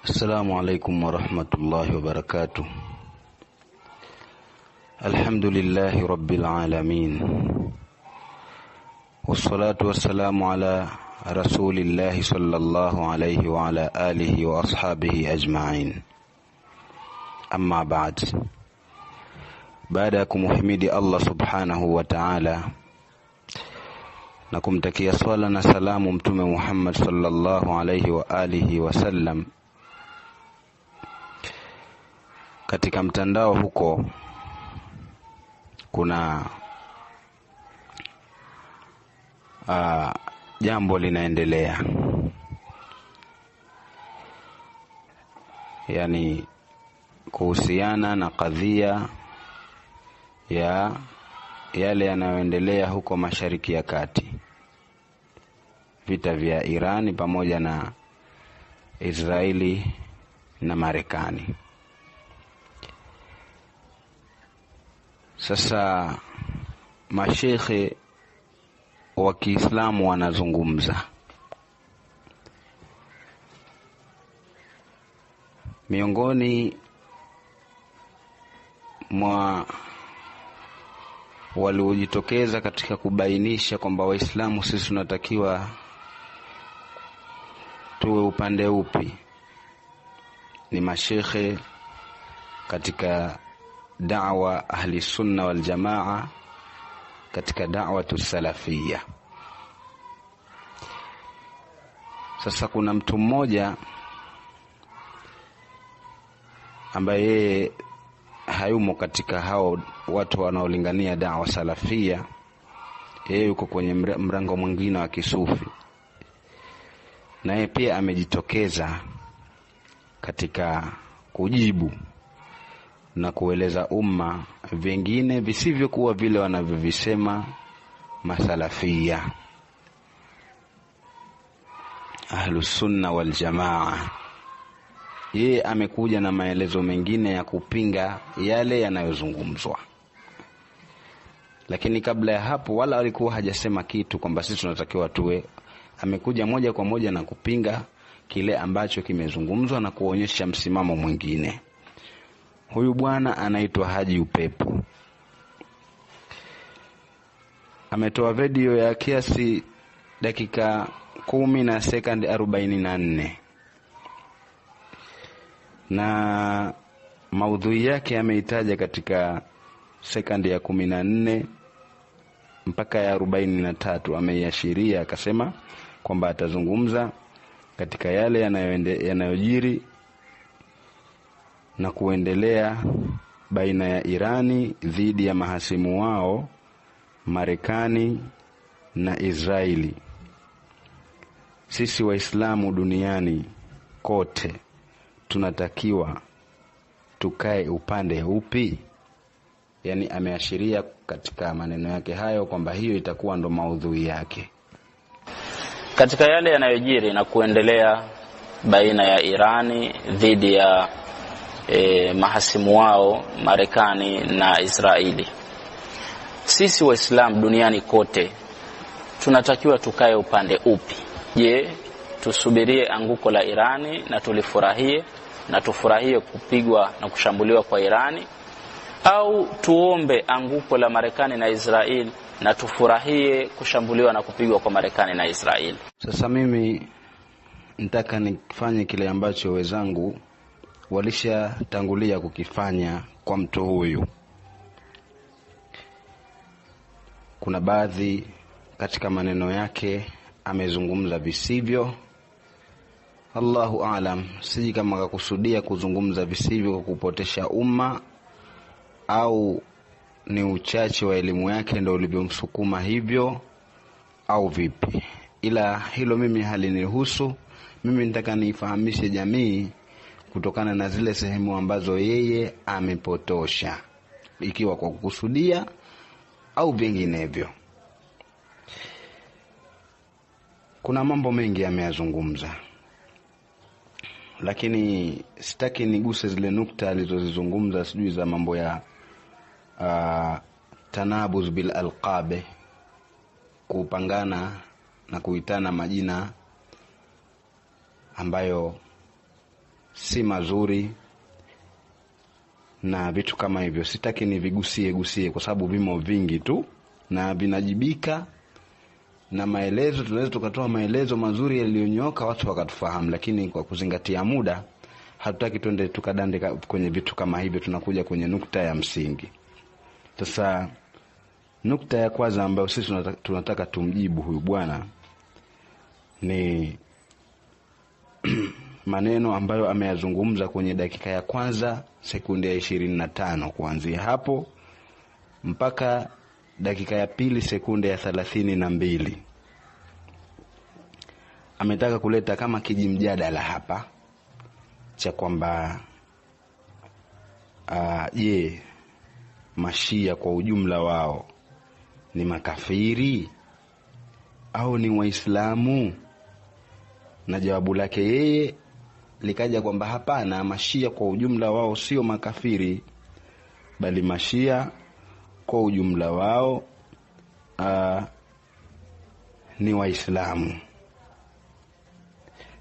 السلام عليكم ورحمة الله وبركاته. الحمد لله رب العالمين، والصلاة والسلام على رسول الله صلى الله عليه وعلى آله وأصحابه أجمعين. أما بعد، baada ya kumhimidi Allah subhanahu wa ta'ala na kumtakia swala na salamu mtume Muhammad sallallahu alayhi wa alihi wasallam, katika mtandao huko kuna jambo linaendelea, yani kuhusiana na kadhia ya yale yanayoendelea huko Mashariki ya Kati, vita vya Irani pamoja na Israeli na Marekani. Sasa mashekhe wa Kiislamu wanazungumza. Miongoni mwa waliojitokeza katika kubainisha kwamba Waislamu sisi tunatakiwa tuwe upande upi ni mashekhe katika da'wa ahli sunna wal jamaa, katika da'watu salafia. Sasa kuna mtu mmoja ambaye yeye hayumo katika hao watu wanaolingania da'wa salafia, yeye yuko kwenye mrango mwingine wa kisufi, na yeye pia amejitokeza katika kujibu na kueleza umma vingine visivyokuwa vile wanavyovisema masalafia ahlus sunna wal jamaa. Yeye amekuja na maelezo mengine ya kupinga yale yanayozungumzwa, lakini kabla ya hapo wala alikuwa hajasema kitu kwamba sisi tunatakiwa tuwe. Amekuja moja kwa moja na kupinga kile ambacho kimezungumzwa na kuonyesha msimamo mwingine. Huyu bwana anaitwa Haji Upepo. Ametoa video ya kiasi dakika 10 na sekunde 44, na maudhui yake ameitaja katika sekunde ya 14 mpaka ya 43. Ameiashiria akasema kwamba atazungumza katika yale yanayojiri na kuendelea baina ya Irani dhidi ya mahasimu wao Marekani na Israeli. Sisi Waislamu duniani kote tunatakiwa tukae upande upi? Yani ameashiria katika maneno yake hayo kwamba hiyo itakuwa ndo maudhui yake katika yale yanayojiri na kuendelea baina ya Irani dhidi ya mahasimu wao Marekani na Israeli. Sisi Waislamu duniani kote tunatakiwa tukae upande upi? Je, tusubirie anguko la Irani na tulifurahie na tufurahie kupigwa na kushambuliwa kwa Irani, au tuombe anguko la Marekani na Israeli na tufurahie kushambuliwa na kupigwa kwa Marekani na Israeli? Sasa mimi nitaka nifanye kile ambacho wenzangu walishatangulia kukifanya kwa mtu huyu. Kuna baadhi katika maneno yake amezungumza visivyo. Allahu aalam, siji kama akakusudia kuzungumza visivyo kwa kupotesha umma au ni uchache wa elimu yake ndio ulivyomsukuma hivyo au vipi, ila hilo mimi halinihusu. Mimi nitaka nifahamishe jamii kutokana na zile sehemu ambazo yeye amepotosha, ikiwa kwa kukusudia au vinginevyo. Kuna mambo mengi ameyazungumza, lakini sitaki niguse zile nukta alizozizungumza, sijui za mambo ya tanabuz bil alqabe, kupangana na kuitana majina ambayo si mazuri na vitu kama hivyo. Sitaki ni vigusie kwa sababu vimo vingi tu na vinajibika, na maelezo tunaweza tukatoa maelezo mazuri yaliyonyoka watu wakatufahamu, lakini kwa kuzingatia muda hatutaki twende tukadande kwenye vitu kama hivyo. Tunakuja kwenye nukta ya msingi. Sasa nukta ya kwanza ambayo sisi tunataka tumjibu huyu bwana ni maneno ambayo ameyazungumza kwenye dakika ya kwanza sekunde ya 25, kuanzia hapo mpaka dakika ya pili sekunde ya 32. Ametaka kuleta kama kijimjadala hapa cha kwamba Mashia kwa ujumla wao ni makafiri au ni Waislamu, na jawabu lake yeye likaja kwamba hapana, Mashia kwa ujumla wao sio makafiri, bali Mashia kwa ujumla wao ni Waislamu.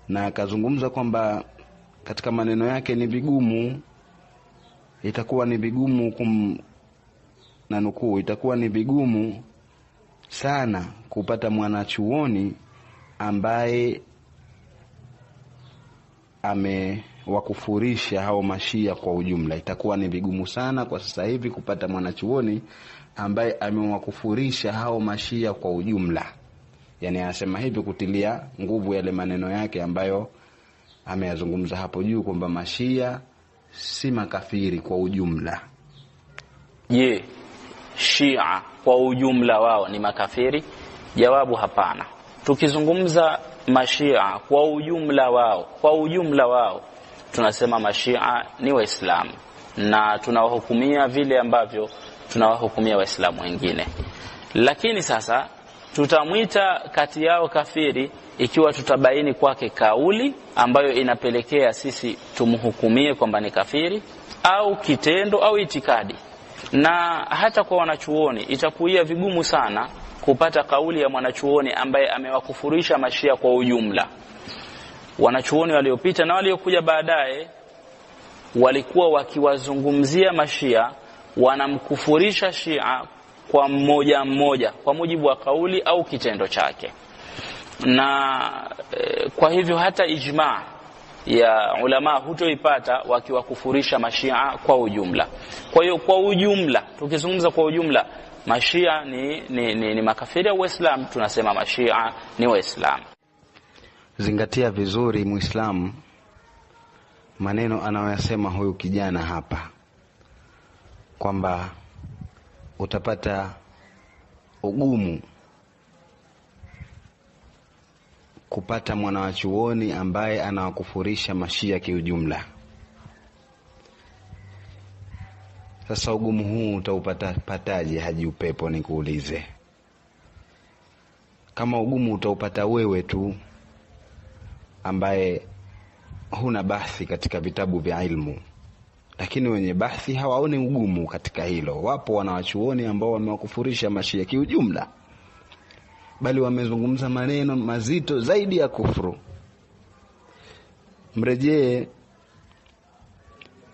Na akazungumza kwamba katika maneno yake ni vigumu, itakuwa ni vigumu na nukuu, itakuwa ni vigumu sana kupata mwanachuoni ambaye amewakufurisha hao Mashia kwa ujumla. Itakuwa ni vigumu sana kwa sasa hivi kupata mwanachuoni ambaye amewakufurisha hao Mashia kwa ujumla. Yani anasema hivi kutilia nguvu yale maneno yake ambayo ameyazungumza hapo juu kwamba Mashia si makafiri kwa ujumla. Je, Shia kwa ujumla wao ni makafiri? Jawabu hapana. Tukizungumza Mashia kwa ujumla wao tunasema Mashia ni Waislamu na tunawahukumia vile ambavyo tunawahukumia Waislamu wengine. Lakini sasa tutamwita kati yao kafiri ikiwa tutabaini kwake kauli ambayo inapelekea sisi tumhukumie kwamba ni kafiri, au kitendo au itikadi. Na hata kwa wanachuoni itakuwa vigumu sana kupata kauli ya mwanachuoni ambaye amewakufurisha Mashia kwa ujumla. Wanachuoni waliopita na waliokuja baadaye walikuwa wakiwazungumzia Mashia, wanamkufurisha Shia kwa mmoja kwa mujibu wa kauli au kitendo chake. Na kwa hivyo hata ijma ya ulama hutoipata wakiwakufurisha Mashia kwa ujumla. Kwa hiyo kwa ujumla, tukizungumza kwa ujumla, Mashia ni makafiri au Waislamu, tunasema Mashia ni Waislamu. Zingatia vizuri Muislamu maneno anayoyasema huyu kijana hapa, kwamba utapata ugumu kupata mwanachuoni ambaye anawakufurisha Mashia kiujumla. Sasa ugumu huu utaupataje Haji Upepo, nikuulize? Kama ugumu utaupata wewe tu ambaye huna bahthi katika vitabu vya ilmu, lakini wenye bahthi hawaoni ugumu katika hilo. Wapo wanawachuoni ambao wamewakufurisha Mashia kiujumla, bali wamezungumza maneno mazito zaidi ya kufuru. Mrejee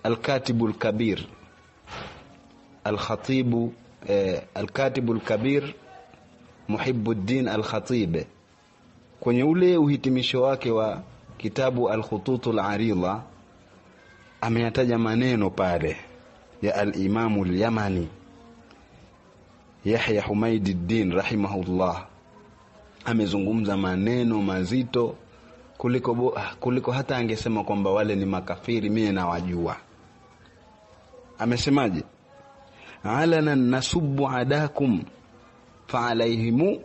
Al-Katibul Kabir Al-Khatib Al-Katibul Kabir Muhibbuddin Al-Khatib, kwenye ule uhitimisho wake wa kitabu Al-Khututul Arida ameyataja maneno pale ya al-Imam al-Yamani Yahya Humaiduddin rahimahullah. Amezungumza maneno mazito kuliko hata angesema kwamba wale ni makafiri, mimi nawajua. Amesemaje? Alana nasubbu adakum fa alayhim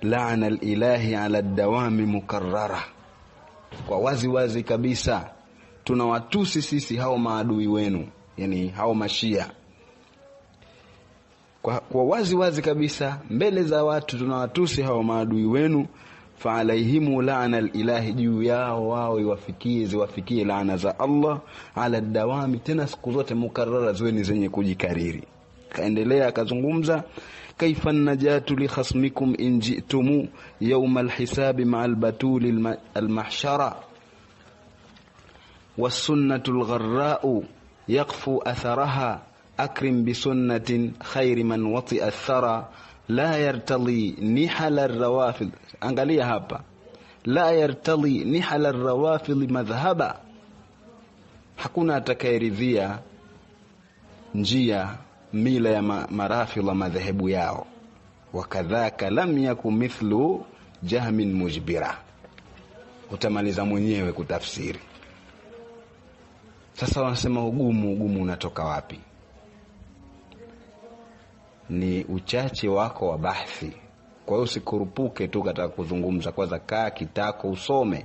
la'ana al-ilahi ala ad-dawami mukarrara. Kwa wazi kabisa tunawatusi sisi hao maadui wenu, yani hao Mashia. Kwa wazi kabisa mbele za watu tunawatusi hao maadui wenu. Fa alaihimu la'ana al-ilahi, juu yao wao ziwafikie laana za Allah ala dawami, tena siku zote mukarrara, ziweni zenye kujikariri. Kaendelea akazungumza, kaifa najatu li khasmikum in ji'tumu yawm al-hisabi ma'al batul al-mahshara. wasunnatul gharra'u yaqfu atharaha akrim bisunnatin khairi man wati athara la yartali nihala rawafid. Angalia hapa, la yartali nihala rawafid madhhaba, hakuna atakayeridhia njia mila ya marafidha madhehebu yao. Wakadhaka lam yaku mithlu jahmin mujbira. Utamaliza mwenyewe kutafsiri. Sasa wanasema ugumu unatoka wapi? Ni uchache wako wa bahthi. Kwa hiyo usikurupuke tu katika kuzungumza, kwanza kaa kitako usome.